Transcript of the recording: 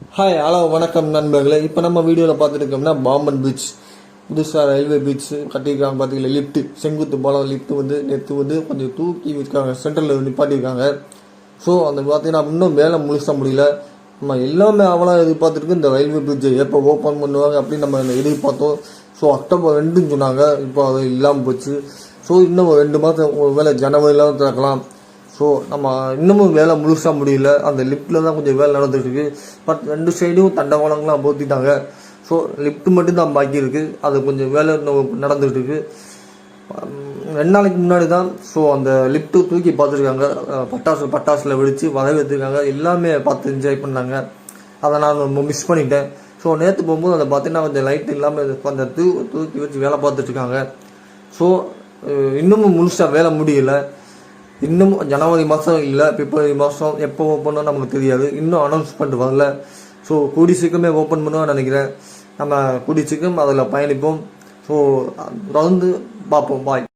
Hi hello வணக்கம் நண்பர்களே. இப்போ நம்ம வீடியோவில் பார்த்துருக்கோம்னா பாம்பன் பீச் புதுசாக ரயில்வே பீச் கட்டியிருக்காங்க. பார்த்தீங்களா, லிஃப்ட்டு செங்குத்து போல லிஃப்ட் நேற்று கொஞ்சம் தூக்கி வச்சுருக்காங்க, சென்டரில் நிப்பாட்டியிருக்காங்க. ஸோ அந்த பார்த்தீங்கன்னா இன்னும் வேலை முழுச முடியல. நம்ம எல்லாமே அவளாக எதிர்பார்த்துருக்கு இந்த ரயில்வே பிரிட்ஜை எப்போ ஓப்பன் பண்ணுவாங்க அப்படின்னு நம்ம எதிர்பார்த்தோம். ஸோ அக்டோபர் 2ன்னு சொன்னாங்க, இப்போ அது இல்லாமல் போச்சு. ஸோ இன்னும் ஒரு 2 மாதம் ஒரு வேலை ஜனவரியில் திறக்கலாம். ஸோ நம்ம இன்னமும் வேலை முழுசாக முடியல. அந்த லிஃப்ட்டில் தான் கொஞ்சம் வேலை நடந்துகிட்ருக்கு. பட் 2 சைடும் தண்டவாளங்களாம் போத்திட்டாங்க. ஸோ லிஃப்ட் மட்டும்தான் பாக்கி இருக்குது. அது கொஞ்சம் வேலை நடந்துகிட்டு இருக்கு. 2 நாளைக்கு முன்னாடி தான் ஸோ அந்த லிஃப்ட்டு தூக்கி பார்த்துருக்காங்க. பட்டாசில் வெடித்து வரவேற்றுருக்காங்க. எல்லாமே பார்த்து என்ஜாய் பண்ணாங்க. அதை நான் மிஸ் பண்ணிட்டேன். ஸோ நேற்று போகும்போது அதை பார்த்தீங்கன்னா கொஞ்சம் லைட் இல்லாமல் அந்த தூக்கி வச்சு வேலை பார்த்துட்ருக்காங்க. ஸோ இன்னமும் முழுசாக வேலை முடியல. இன்னும் ஜனவரி மாதம் இல்லை, பிப்ரவரி மாதம் எப்போ ஓப்பன் நமக்கு தெரியாது. இன்னும் அனௌன்ஸ்மெண்ட் வரல. ஸோ கூடி சீக்கிரமே ஓப்பன் பண்ணுவோம்னு நினைக்கிறேன். நம்ம கூடி சீக்கிரம் அதில் பயணிப்போம். ஸோ தொடர்ந்து பார்ப்போம். பாய்.